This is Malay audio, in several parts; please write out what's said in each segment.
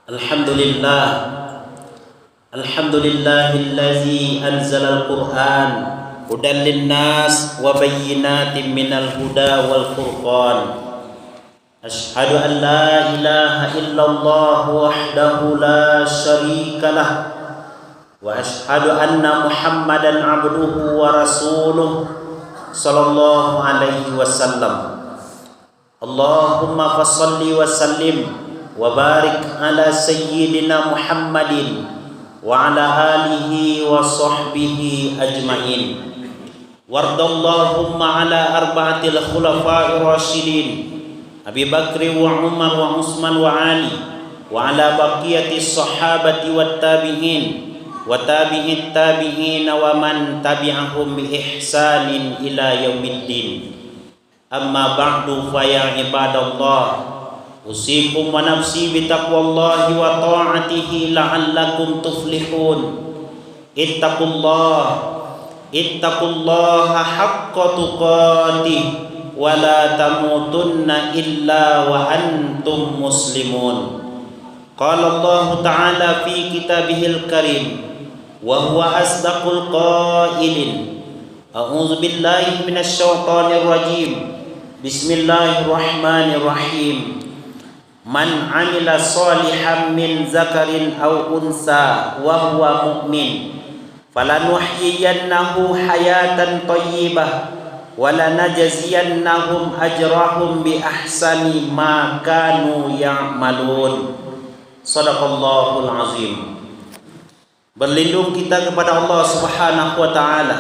Alhamdulillah, Alhamdulillahillazi anzalal Qur'an hudan linnas wa bayyinatin minal huda wal furqan. Asyhadu an la ilaha illallah wahdahu la syarikalah wa asyhadu anna Muhammadan abduhu wa rasuluh sallallahu alaihi wasallam. Allahumma fassalli wa sallim wa barik ala sayyidina Muhammadin wa ala alihi wa sahbihi ajma'in. Wardallahumma ala arba'atil khulafa'ir rasyidin Abi Bakri wa Umar wa Utsman wa Ali wa ala baqiyatis sahabati wat tabi'in wa tabi'it tabi'in wa man tabi'ahum bi ihsanin ila yaumiddin. Amma ba'du, fa ya ibadallah, usikum wa nafsi bitaqwallahi wa ta'atihi la'allakum tuflihun. Ittaqullaha haqqa tuqatih wa la tamutunna illa wa antum muslimun. Qala Allah Ta'ala fi kitabihil karim wa huwa asdaqul qailin. A'udzu billahi minasy syaithanir rajim. Bismillahirrahmanirrahim. Man amila salihan min zakarin aw unsa wa huwa mu'min falanuhyiyannahu hayatan thayyibah wa lanajziyannahum ajrahum bi ahsani ma kanu ya'malun. Shadaqallahul azim. Berlindung kita kepada Allah Subhanahu wa taala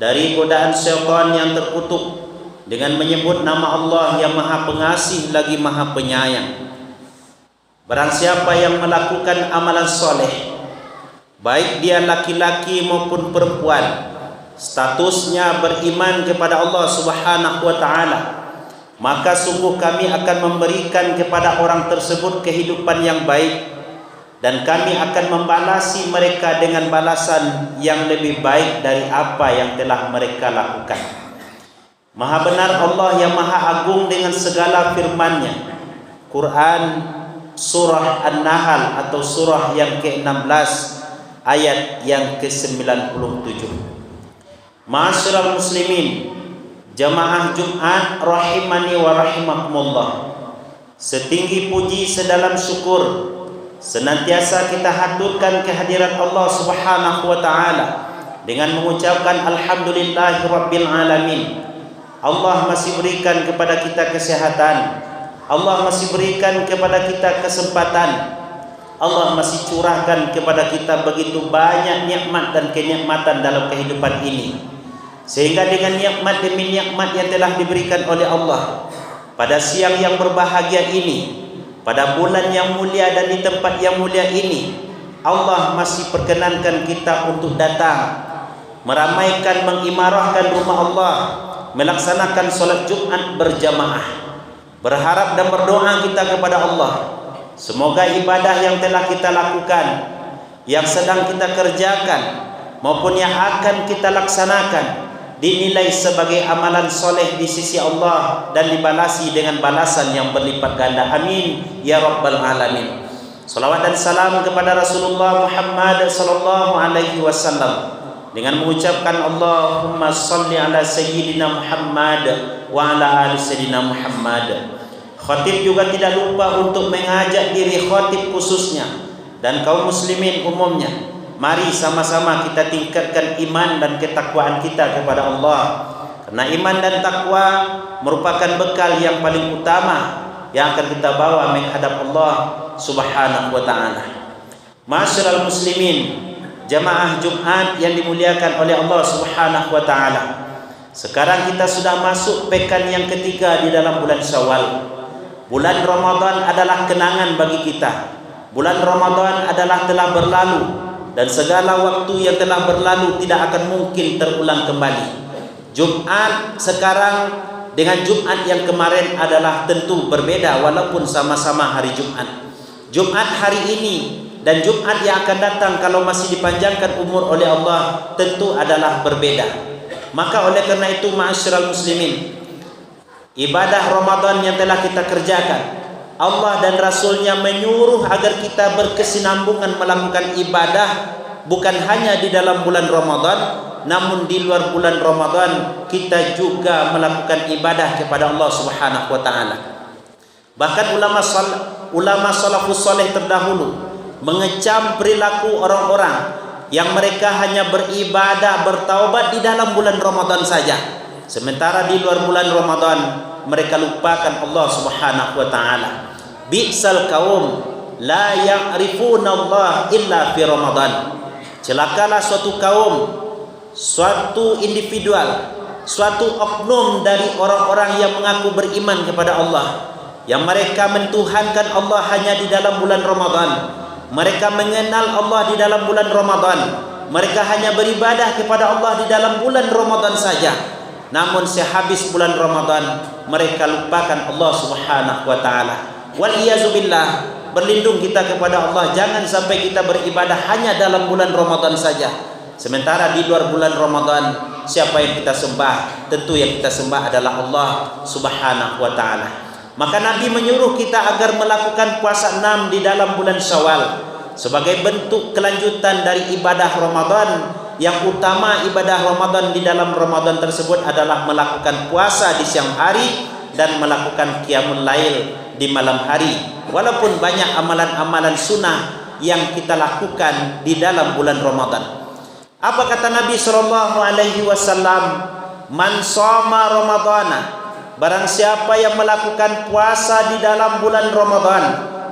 dari godaan syaitan yang terkutuk dengan menyebut nama Allah yang Maha Pengasih lagi Maha Penyayang. Barang siapa yang melakukan amalan soleh, baik dia laki-laki maupun perempuan, statusnya beriman kepada Allah Subhanahu wa taala, maka sungguh kami akan memberikan kepada orang tersebut kehidupan yang baik, dan kami akan membalasi mereka dengan balasan yang lebih baik dari apa yang telah mereka lakukan. Maha benar Allah yang maha agung dengan segala firman-Nya. Quran surah An-Nahl atau surah yang ke-16 ayat yang ke-97. Ma'asyiral muslimin, jamaah Jumat rahimani wa rahimakumullah. Setinggi puji sedalam syukur senantiasa kita haturkan kehadiran Allah Subhanahu wa taala dengan mengucapkan alhamdulillahi rabbil alamin. Allah masih berikan kepada kita kesehatan, Allah masih berikan kepada kita kesempatan, Allah masih curahkan kepada kita begitu banyak nikmat dan kenikmatan dalam kehidupan ini. Sehingga dengan nikmat demi nikmat yang telah diberikan oleh Allah pada siang yang berbahagia ini, pada bulan yang mulia dan di tempat yang mulia ini, Allah masih perkenankan kita untuk datang meramaikan, mengimarahkan rumah Allah, melaksanakan solat Jumat berjamaah. Berharap dan berdoa kita kepada Allah, semoga ibadah yang telah kita lakukan, yang sedang kita kerjakan, maupun yang akan kita laksanakan dinilai sebagai amalan soleh di sisi Allah dan dibalasi dengan balasan yang berlipat ganda. Amin ya rabbal alamin. Salawat dan salam kepada Rasulullah Muhammad sallallahu alaihi wasallam dengan mengucapkan Allahumma salli ala sayyidina Muhammad wa ala ali sayyidina Muhammad. Khatib juga tidak lupa untuk mengajak diri khatib khususnya dan kaum muslimin umumnya, mari sama-sama kita tingkatkan iman dan ketakwaan kita kepada Allah, karena iman dan takwa merupakan bekal yang paling utama yang akan kita bawa menghadap Allah Subhanahu wa taala. Ma'asyiral muslimin, jamaah Jumat yang dimuliakan oleh Allah Subhanahu wa taala. Sekarang kita sudah masuk pekan yang ketiga di dalam bulan Syawal. Bulan Ramadan adalah kenangan bagi kita. Bulan Ramadan adalah telah berlalu, dan segala waktu yang telah berlalu tidak akan mungkin terulang kembali. Jumat sekarang dengan Jumat yang kemarin adalah tentu berbeda walaupun sama-sama hari Jumat. Jumat hari ini dan Jumat yang akan datang kalau masih dipanjangkan umur oleh Allah tentu adalah berbeda. Maka oleh karena itu, ma'asyiral muslimin, ibadah Ramadan yang telah kita kerjakan Allah dan Rasulnya menyuruh agar kita berkesinambungan melakukan ibadah, bukan hanya di dalam bulan Ramadan, namun di luar bulan Ramadan kita juga melakukan ibadah kepada Allah Subhanahu wa taala. Bahkan ulama salafus saleh terdahulu mengecam perilaku orang-orang yang mereka hanya beribadah, bertaubat di dalam bulan Ramadan saja, sementara di luar bulan Ramadan mereka lupakan Allah Subhanahu wa taala. Bi'sal qaum la ya'rifuna Allah illa fi Ramadan. Celakalah suatu kaum, suatu individual, suatu oknum dari orang-orang yang mengaku beriman kepada Allah, yang mereka mentuhankan Allah hanya di dalam bulan Ramadan. Mereka mengenal Allah di dalam bulan Ramadan. Mereka hanya beribadah kepada Allah di dalam bulan Ramadan saja. Namun sehabis bulan Ramadan mereka lupakan Allah Subhanahu wa taala. Wal iyazu billah, berlindung kita kepada Allah, jangan sampai kita beribadah hanya dalam bulan Ramadan saja. Sementara di luar bulan Ramadan, siapa yang kita sembah? Tentu yang kita sembah adalah Allah Subhanahu wa taala. Maka Nabi menyuruh kita agar melakukan puasa 6 di dalam bulan Syawal sebagai bentuk kelanjutan dari ibadah Ramadan. Yang utama ibadah Ramadan di dalam Ramadan tersebut adalah melakukan puasa di siang hari dan melakukan qiyamul lail di malam hari. Walaupun banyak amalan-amalan sunnah yang kita lakukan di dalam bulan Ramadan. Apa kata Nabi sallallahu alaihi wasallam? Man shoma ramadhana, barang siapa yang melakukan puasa di dalam bulan Ramadan,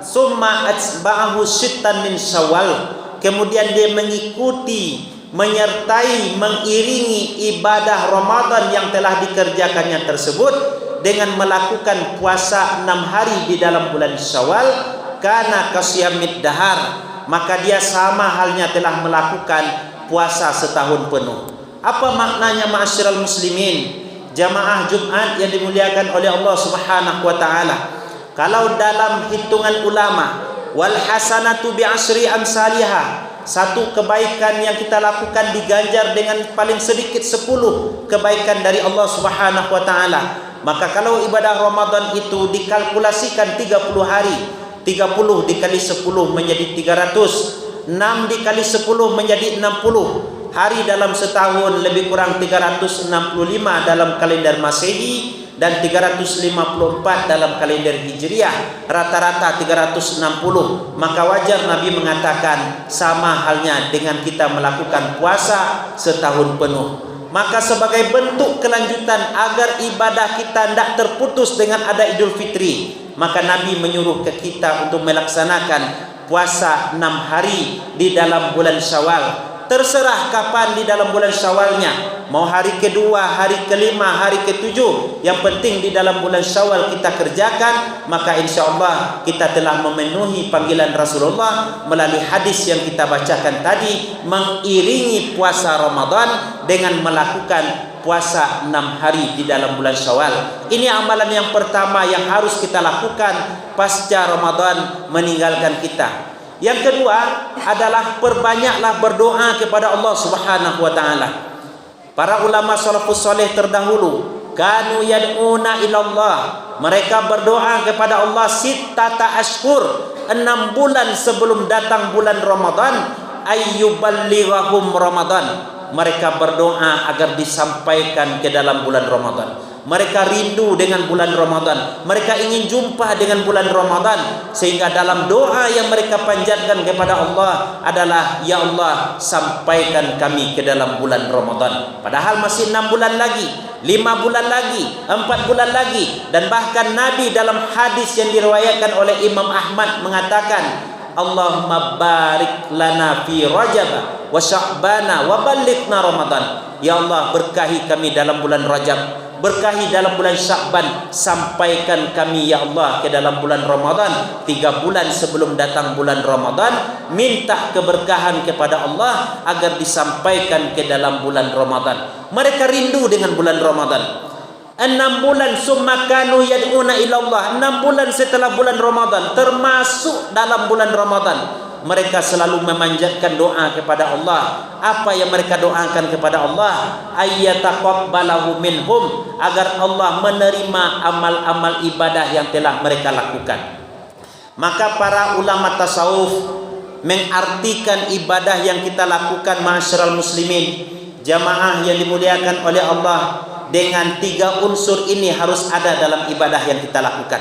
summa atba'ahu sittan min Syawal, kemudian dia mengikuti, menyertai, mengiringi ibadah Ramadan yang telah dikerjakannya tersebut dengan melakukan puasa 6 hari di dalam bulan Syawal, kana kasyamid dahar, maka dia sama halnya telah melakukan puasa setahun penuh. Apa maknanya ma'asyiral muslimin, jamaah Jumat yang dimuliakan oleh Allah Subhanahu wa taala? Kalau dalam hitungan ulama, wal hasanatu bi asyri amsalihah, satu kebaikan yang kita lakukan diganjar dengan paling sedikit 10 kebaikan dari Allah Subhanahu wa taala. Maka kalau ibadah Ramadan itu dikalkulasikan 30 hari, 30 dikali 10 menjadi 300, 6 dikali 10 menjadi 60 hari dalam setahun, lebih kurang 365 dalam kalender Masehi dan 354 dalam kalender Hijriah, rata-rata 360. Maka wajar Nabi mengatakan sama halnya dengan kita melakukan puasa setahun penuh. Maka sebagai bentuk kelanjutan agar ibadah kita tidak terputus dengan ada Idul Fitri, maka Nabi menyuruh ke kita untuk melaksanakan puasa 6 hari di dalam bulan Syawal. Terserah kapan di dalam bulan Syawalnya, mau hari kedua, hari kelima, hari ketujuh, yang penting di dalam bulan Syawal kita kerjakan. Maka insya Allah kita telah memenuhi panggilan Rasulullah melalui hadis yang kita bacakan tadi, mengiringi puasa Ramadan dengan melakukan puasa 6 hari di dalam bulan Syawal. Ini amalan yang pertama yang harus kita lakukan pasca Ramadan meninggalkan kita. Yang kedua adalah perbanyaklah berdoa kepada Allah Subhanahu wa taala. Para ulama salafus saleh terdahulu kanu yad'una ilallah, mereka berdoa kepada Allah sittata ashhur, 6 bulan sebelum datang bulan Ramadan, ayyuballighahum Ramadan. Mereka berdoa agar disampaikan ke dalam bulan Ramadan. Mereka rindu dengan bulan Ramadan, mereka ingin jumpa dengan bulan Ramadan, sehingga dalam doa yang mereka panjatkan kepada Allah adalah, ya Allah, sampaikan kami ke dalam bulan Ramadan. Padahal masih 6 bulan lagi, 5 bulan lagi, 4 bulan lagi. Dan bahkan Nabi dalam hadis yang diriwayatkan oleh Imam Ahmad mengatakan, Allahumma barik lana fi Rajab wa Sya'bana wa ballighna Ramadan. Ya Allah, berkahi kami dalam bulan Rajab, berkahi dalam bulan Sya'ban, sampaikan kami ya Allah ke dalam bulan Ramadan. 3 bulan sebelum datang bulan Ramadan, minta keberkahan kepada Allah agar disampaikan ke dalam bulan Ramadan. Mereka rindu dengan bulan Ramadan. 6 bulan summa kanu yad'una ilallah, 6 bulan setelah bulan Ramadan, termasuk dalam bulan Ramadan mereka selalu memanjatkan doa kepada Allah. Apa yang mereka doakan kepada Allah? Ayyataqabbalahu minhum, agar Allah menerima amal-amal ibadah yang telah mereka lakukan. Maka para ulama tasawuf mengartikan ibadah yang kita lakukan, ma'asyiral muslimin, jamaah yang dimuliakan oleh Allah, dengan 3 unsur ini harus ada dalam ibadah yang kita lakukan.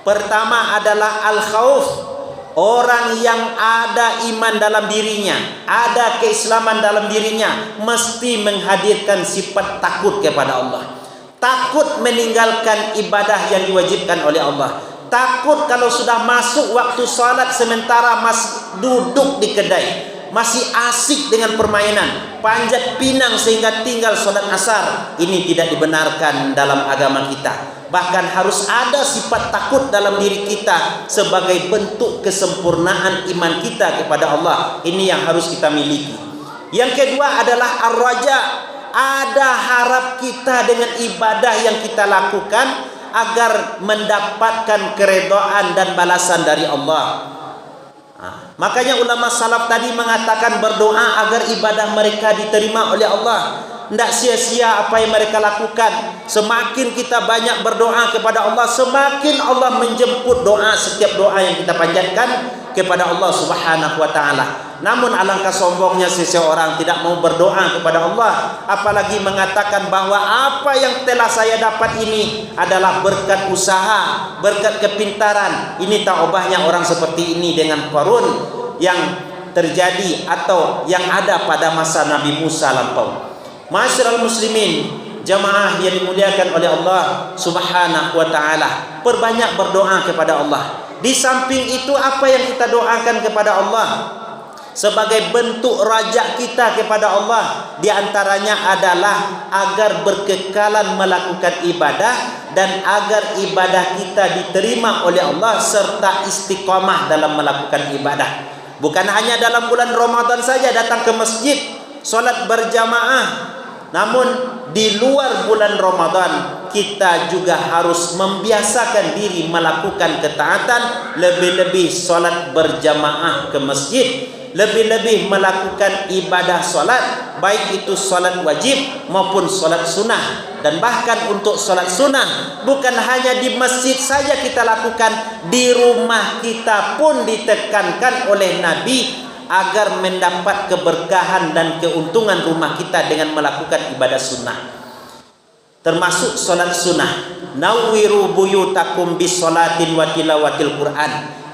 Pertama adalah al-khauf. Orang yang ada iman dalam dirinya, ada keislaman dalam dirinya, mesti menghadirkan sifat takut kepada Allah. Takut meninggalkan ibadah yang diwajibkan oleh Allah. Takut kalau sudah masuk waktu salat sementara masih duduk di kedai, masih asik dengan permainan, panjat pinang sehingga tinggal salat asar. Ini tidak dibenarkan dalam agama kita. Bahkan harus ada sifat takut dalam diri kita sebagai bentuk kesempurnaan iman kita kepada Allah. Ini yang harus kita miliki. Yang kedua adalah ar-raja. Ada harap kita dengan ibadah yang kita lakukan agar mendapatkan keredaan dan balasan dari Allah. Makanya ulama salaf tadi mengatakan berdoa agar ibadah mereka diterima oleh Allah. Tidak sia-sia apa yang mereka lakukan. Semakin kita banyak berdoa kepada Allah, semakin Allah menjemput doa, setiap doa yang kita panjatkan kepada Allah Subhanahu wa ta'ala. Namun alangkah sombongnya seseorang tidak mau berdoa kepada Allah, apalagi mengatakan bahwa apa yang telah saya dapat ini adalah berkat usaha, berkat kepintaran. Ini tak ubahnya orang seperti ini dengan Qarun yang terjadi atau yang ada pada masa Nabi Musa lampau. Ma'asyiral muslimin, jamaah yang dimuliakan oleh Allah Subhanahu wa ta'ala, perbanyak berdoa kepada Allah. Di samping itu, apa yang kita doakan kepada Allah sebagai bentuk raja kita kepada Allah, di antaranya adalah agar berkekalan melakukan ibadah dan agar ibadah kita diterima oleh Allah serta istiqamah dalam melakukan ibadah. Bukan hanya dalam bulan Ramadan saja datang ke masjid solat berjamaah, namun di luar bulan Ramadan kita juga harus membiasakan diri melakukan ketaatan, lebih-lebih solat berjamaah ke masjid, lebih-lebih melakukan ibadah solat, baik itu solat wajib maupun solat sunnah. Dan bahkan untuk solat sunnah bukan hanya di masjid saja kita lakukan, di rumah kita pun ditekankan oleh Nabi agar mendapat keberkahan dan keuntungan rumah kita dengan melakukan ibadah sunnah, termasuk solat sunnah. Nawwiru buyutakum bis salatin wa tilawatil Quran.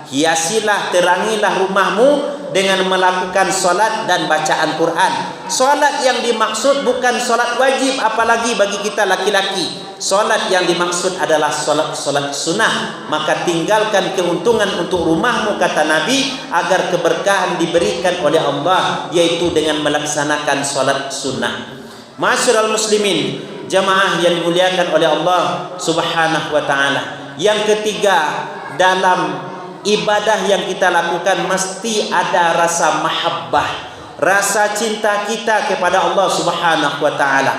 Hiasilah, terangilah rumahmu dengan melakukan solat dan bacaan Quran. Solat yang dimaksud bukan solat wajib, apalagi bagi kita laki-laki. Solat yang dimaksud adalah solat sunnah. Maka tinggalkan keuntungan untuk rumahmu, kata Nabi, agar keberkahan diberikan oleh Allah, yaitu dengan melaksanakan solat sunnah. Ma'asyiral muslimin, jamaah yang dimuliakan oleh Allah Subhanahu wa ta'ala. Yang ketiga, dalam ibadah yang kita lakukan mesti ada rasa mahabbah, rasa cinta kita kepada Allah Subhanahu wa ta'ala,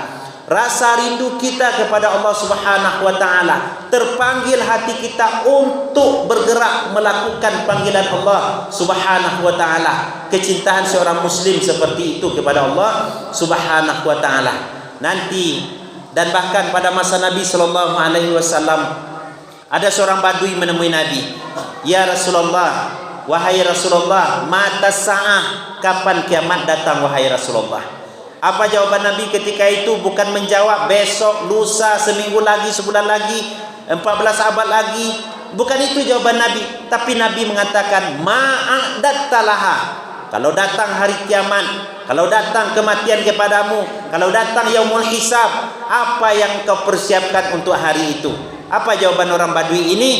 rasa rindu kita kepada Allah Subhanahu wa ta'ala. Terpanggil hati kita untuk bergerak melakukan panggilan Allah Subhanahu wa ta'ala. Kecintaan seorang muslim seperti itu kepada Allah Subhanahu wa ta'ala. Nanti dan bahkan pada masa Nabi sallallahu alaihi wasallam, ada seorang badui menemui Nabi. Ya Rasulullah, wahai Rasulullah, mata sa'ah, kapan kiamat datang wahai Rasulullah? Apa jawaban Nabi ketika itu? Bukan menjawab besok, lusa, seminggu lagi, sebulan lagi, 14 abad lagi. Bukan itu jawaban Nabi. Tapi Nabi mengatakan, ma'adattalaha. Kalau datang hari kiamat, kalau datang kematian kepadamu, kalau datang yaumul hisab, apa yang kau persiapkan untuk hari itu? Apa jawaban orang Badui ini?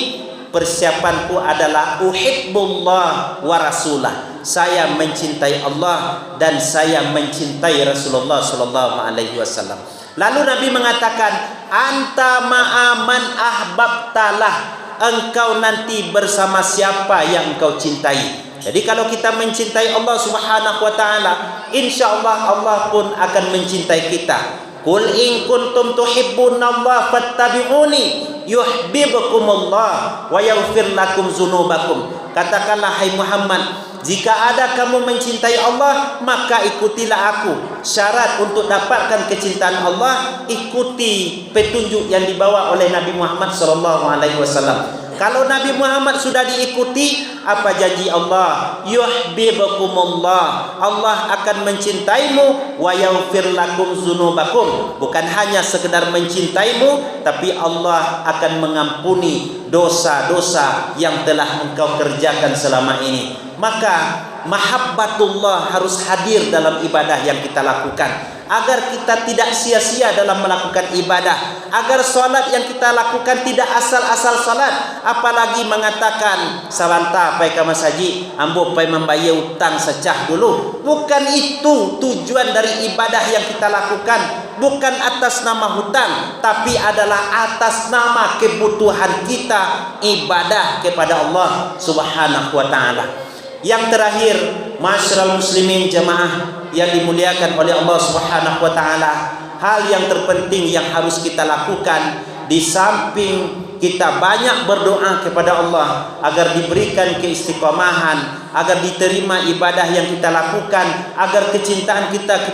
Persiapanku adalah uhibbullah wa rasulah. Saya mencintai Allah dan saya mencintai Rasulullah sallallahu alaihi wasallam. Lalu Nabi mengatakan, anta ma'aman ahbabtalah. Engkau nanti bersama siapa yang engkau cintai. Jadi kalau kita mencintai Allah Subhanahu wa ta'ala, insyaallah Allah pun akan mencintai kita. Qul in kuntum tuhibbunallaha fattabi'uni yuhibbukumullah wa yaghfir lakum dzunubakum. Katakanlah hai Muhammad, jika ada kamu mencintai Allah, maka ikutilah aku. Syarat untuk dapatkan kecintaan Allah, ikuti petunjuk yang dibawa oleh Nabi Muhammad sallallahu alaihi wasallam. Kalau Nabi Muhammad sudah diikuti, apa janji Allah? Yuhibbukumullah, Allah akan mencintaimu, wa yaghfir lakum dzunubakum. Bukan hanya sekedar mencintaimu, tapi Allah akan mengampuni dosa-dosa yang telah engkau kerjakan selama ini. Maka mahabbatullah harus hadir dalam ibadah yang kita lakukan, agar kita tidak sia-sia dalam melakukan ibadah, agar solat yang kita lakukan tidak asal-asal solat, apalagi mengatakan salanta pai ka masaji, ambo pai membayar utang secah dulu. Bukan itu tujuan dari ibadah yang kita lakukan, bukan atas nama hutang, tapi adalah atas nama kebutuhan kita ibadah kepada Allah Subhanahu wa taala. Yang terakhir, masyarakat muslimin jamaah yang dimuliakan oleh Allah Subhanahu wa taala, hal yang terpenting yang harus kita lakukan di samping kita banyak berdoa kepada Allah agar diberikan keistiqomahan, agar diterima ibadah yang kita lakukan, agar kecintaan kita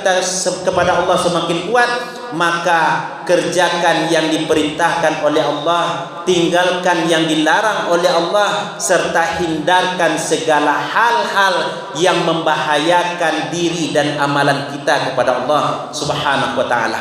kepada Allah semakin kuat, maka kerjakan yang diperintahkan oleh Allah, tinggalkan yang dilarang oleh Allah, serta hindarkan segala hal-hal yang membahayakan diri dan amalan kita kepada Allah Subhanahu wa taala.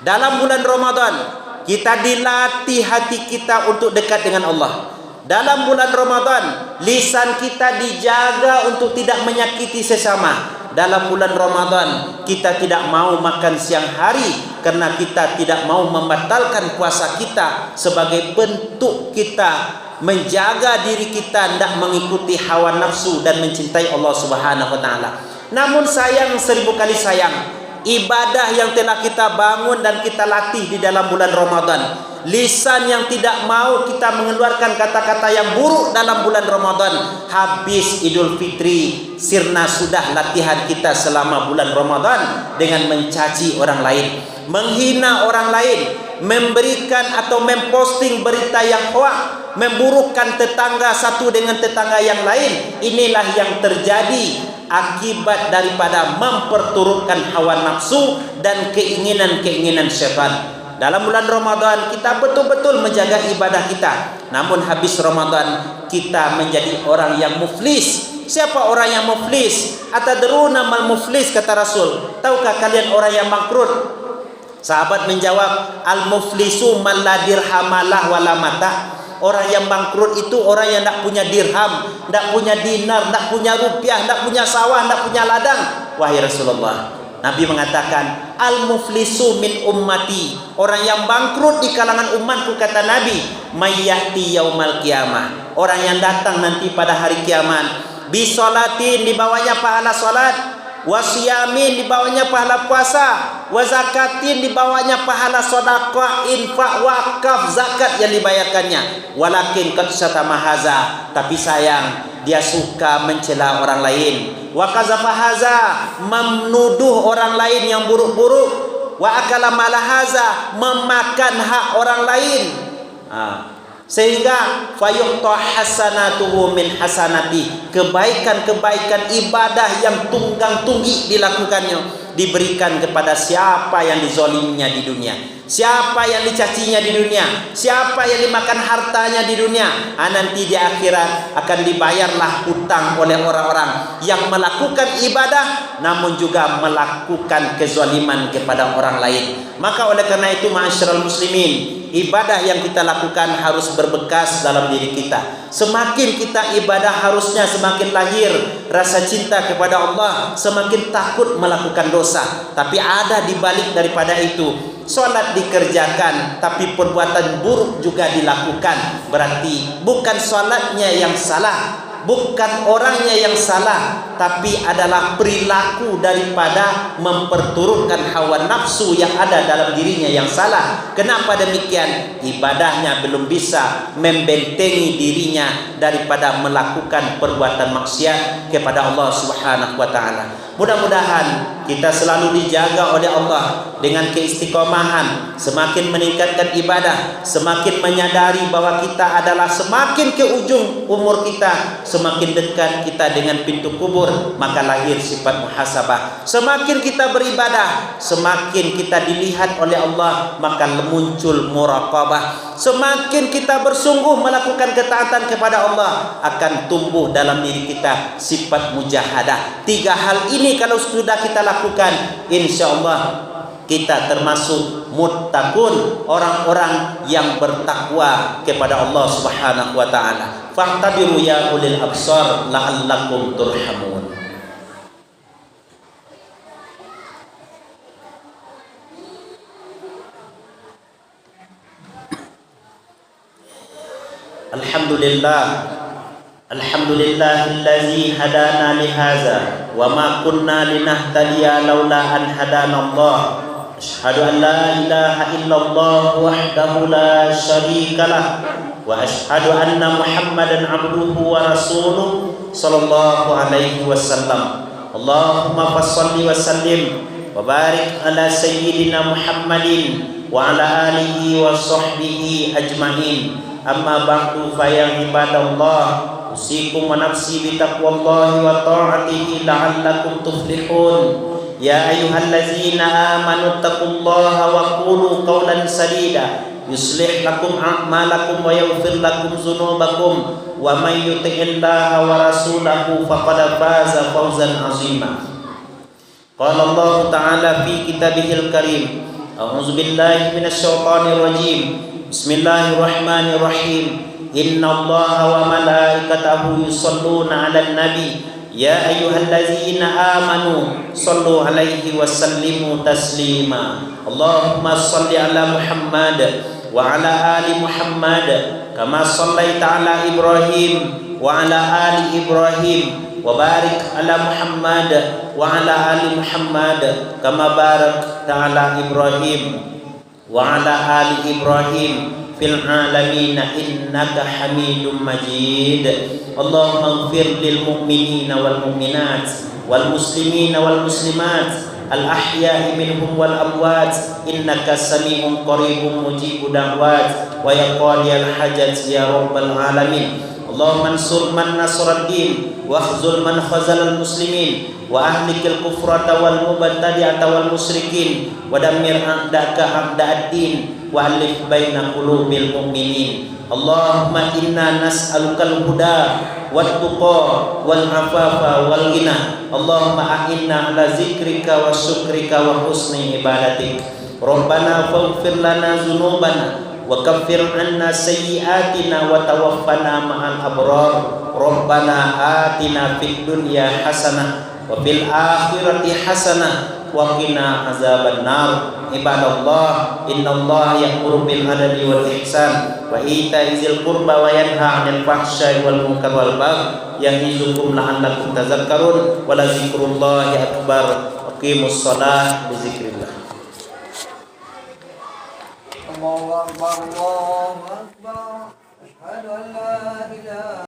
Dalam bulan Ramadan kita dilatih hati kita untuk dekat dengan Allah. Dalam bulan Ramadan lisan kita dijaga untuk tidak menyakiti sesama. Dalam bulan Ramadan kita tidak mau makan siang hari karena kita tidak mau membatalkan puasa kita sebagai bentuk kita menjaga diri kita tidak mengikuti hawa nafsu dan mencintai Allah Subhanahu wa taala. Namun sayang, 1000 kali sayang, ibadah yang telah kita bangun dan kita latih di dalam bulan Ramadan, lisan yang tidak mau kita mengeluarkan kata-kata yang buruk dalam bulan Ramadan, habis Idul Fitri sirna sudah latihan kita selama bulan Ramadan dengan mencaci orang lain, menghina orang lain, memberikan atau memposting berita yang hoak, memburukkan tetangga satu dengan tetangga yang lain. Inilah yang terjadi akibat daripada memperturutkan hawa nafsu dan keinginan-keinginan syaitan. Dalam bulan Ramadan kita betul-betul menjaga ibadah kita, namun habis Ramadan kita menjadi orang yang muflis. Siapa orang yang muflis? Atadruna mal muflis, kata Rasul. Tahukah kalian orang yang bangkrut? Sahabat menjawab, al muflisu man la dirhamalah wala mata. Orang yang bangkrut itu orang yang tidak punya dirham, tidak punya dinar, tidak punya rupiah, tidak punya sawah, tidak punya ladang. Wahai Rasulullah, Nabi mengatakan, al-muflisu min ummati, orang yang bangkrut di kalangan umatku, kata Nabi, mayyati yaumal qiyamah, orang yang datang nanti pada hari kiamat, bisolatin, dibawanya pahala salat, wasiyamin, dibawanya pahala puasa, wazakatin, dibawanya pahala sedekah, infak, wakaf, zakat yang dibayarkannya. Walakin qad syatama haza, tapi sayang dia suka mencela orang lain. Wa qazafa haza, menuduh orang lain yang buruk-buruk. Wa akala mala haza, memakan hak orang lain. Sehingga fayuqta hasanatuhu min hasanati, kebaikan-kebaikan ibadah yang tunggang tunggi dilakukannya diberikan kepada siapa yang dizoliminya di dunia, siapa yang dicacinya di dunia, siapa yang dimakan hartanya di dunia. Nanti di akhirat akan dibayarlah hutang oleh orang-orang yang melakukan ibadah namun juga melakukan kezaliman kepada orang lain. Maka oleh karena itu, ma'asyiral muslimin, ibadah yang kita lakukan harus berbekas dalam diri kita. Semakin kita ibadah, harusnya semakin lahir rasa cinta kepada Allah, semakin takut melakukan dosa. Tapi ada di balik daripada itu, solat dikerjakan tapi perbuatan buruk juga dilakukan. Berarti bukan solatnya yang salah, bukan orangnya yang salah, tapi adalah perilaku daripada memperturutkan hawa nafsu yang ada dalam dirinya yang salah. Kenapa demikian? Ibadahnya belum bisa membentengi dirinya daripada melakukan perbuatan maksiat kepada Allah Subhanahu wa taala. Mudah-mudahan kita selalu dijaga oleh Allah dengan keistiqomahan, semakin meningkatkan ibadah, semakin menyadari bahwa kita adalah semakin ke ujung umur kita, semakin dekat kita dengan pintu kubur, maka lahir sifat muhasabah. Semakin kita beribadah, semakin kita dilihat oleh Allah, maka muncul muraqabah. Semakin kita bersungguh melakukan ketaatan kepada Allah, akan tumbuh dalam diri kita sifat mujahadah. 3 hal ini kalau sudah kita lakukan, insya Allah kita termasuk muttaqun, orang-orang yang bertakwa kepada Allah Subhanahu wa taala. Fa'tabiru ya ulil absar la'allakum turhamun. Alhamdulillah, alhamdulillahillazi hadana lihaza wa ma kunna linahtadiya laula an hadanallah. Asyhadu an la ilaha illallah wahdahu la syarikalah wa asyhadu anna Muhammadan abduhu wa rasuluh sallallahu alaihi wasallam. Allahumma fassalli wa sallim wa barik ala sayyidina Muhammadin wa ala alihi wa sahbihi ajma'in. Amma ba'du fa ya ibadallah, usikum wa nafsi bi taqwallahi wa ta'atihi la'allakum tuflihun. Ya ayyuhallazina amanu taqullaha wa qulu qawlan sadida yuslih lakum a'malakum wa yaghfir lakum dzunubakum wa may yuti'illaha wa rasulahu faqad faza fawzan 'azima. Qala Allah ta'ala fi kitabihil karim, a'udzu billahi minasy syaithanir rajim. Bismillahirrahmanirrahim. Innallaha wa malaikatahu yusholluna 'alan nabi. Ya ayyuhallazina amanu sallu alaihi wa sallimu taslima. Allahumma salli ala Muhammad wa ala ali Muhammad kama sallaita ala Ibrahim wa ala ali Ibrahim wa barik ala Muhammad wa ala ali Muhammad kama barakta ala Ibrahim wa ala ali Ibrahim fil alamina innaka hamidum majid. Allahumma ighfir lil mu'minina wal mu'minat wal muslimina wal muslimat al ahya'i minhum wal amwat innaka sami'un qaribun mujibud da'wat wa ya qadiyal hajat ya rabbal alamin. Allahumma ansur man nasara ad-din wa khzul man khazala al-muslimin wa ahlikil kufrata wal mubtadi'ata wal musyrikin wa dammir a'daka a'da ad-din wa alif baina qulubil mu'minin. Allahumma inna nas'alukal huda wat tuqa wal afafa wal ghina. Allahumma a'inna ala zikrika wa syukrika wa husni ibadatik. Rabbana faghfir lana dzunubana wa kaffir 'anna sayyi'atina wa tawaffana ma'al abrar. Rabbana atina fid dunya hasanah wa fil akhirati hasanah wa qina azaban nar. Ibadallah, innallaha ya'muru bil adli wal ihsan wa ita'i dzil qurba wa yanha 'anil fahsya'i wal munkar wal baghi ya'izukum la'allakum tadhakkarun wa la dzikrullahi akbar. Aqimus shalah bi dzikrillah. Allahu akbar, Allahu akbar. Asyhadu an la ilaha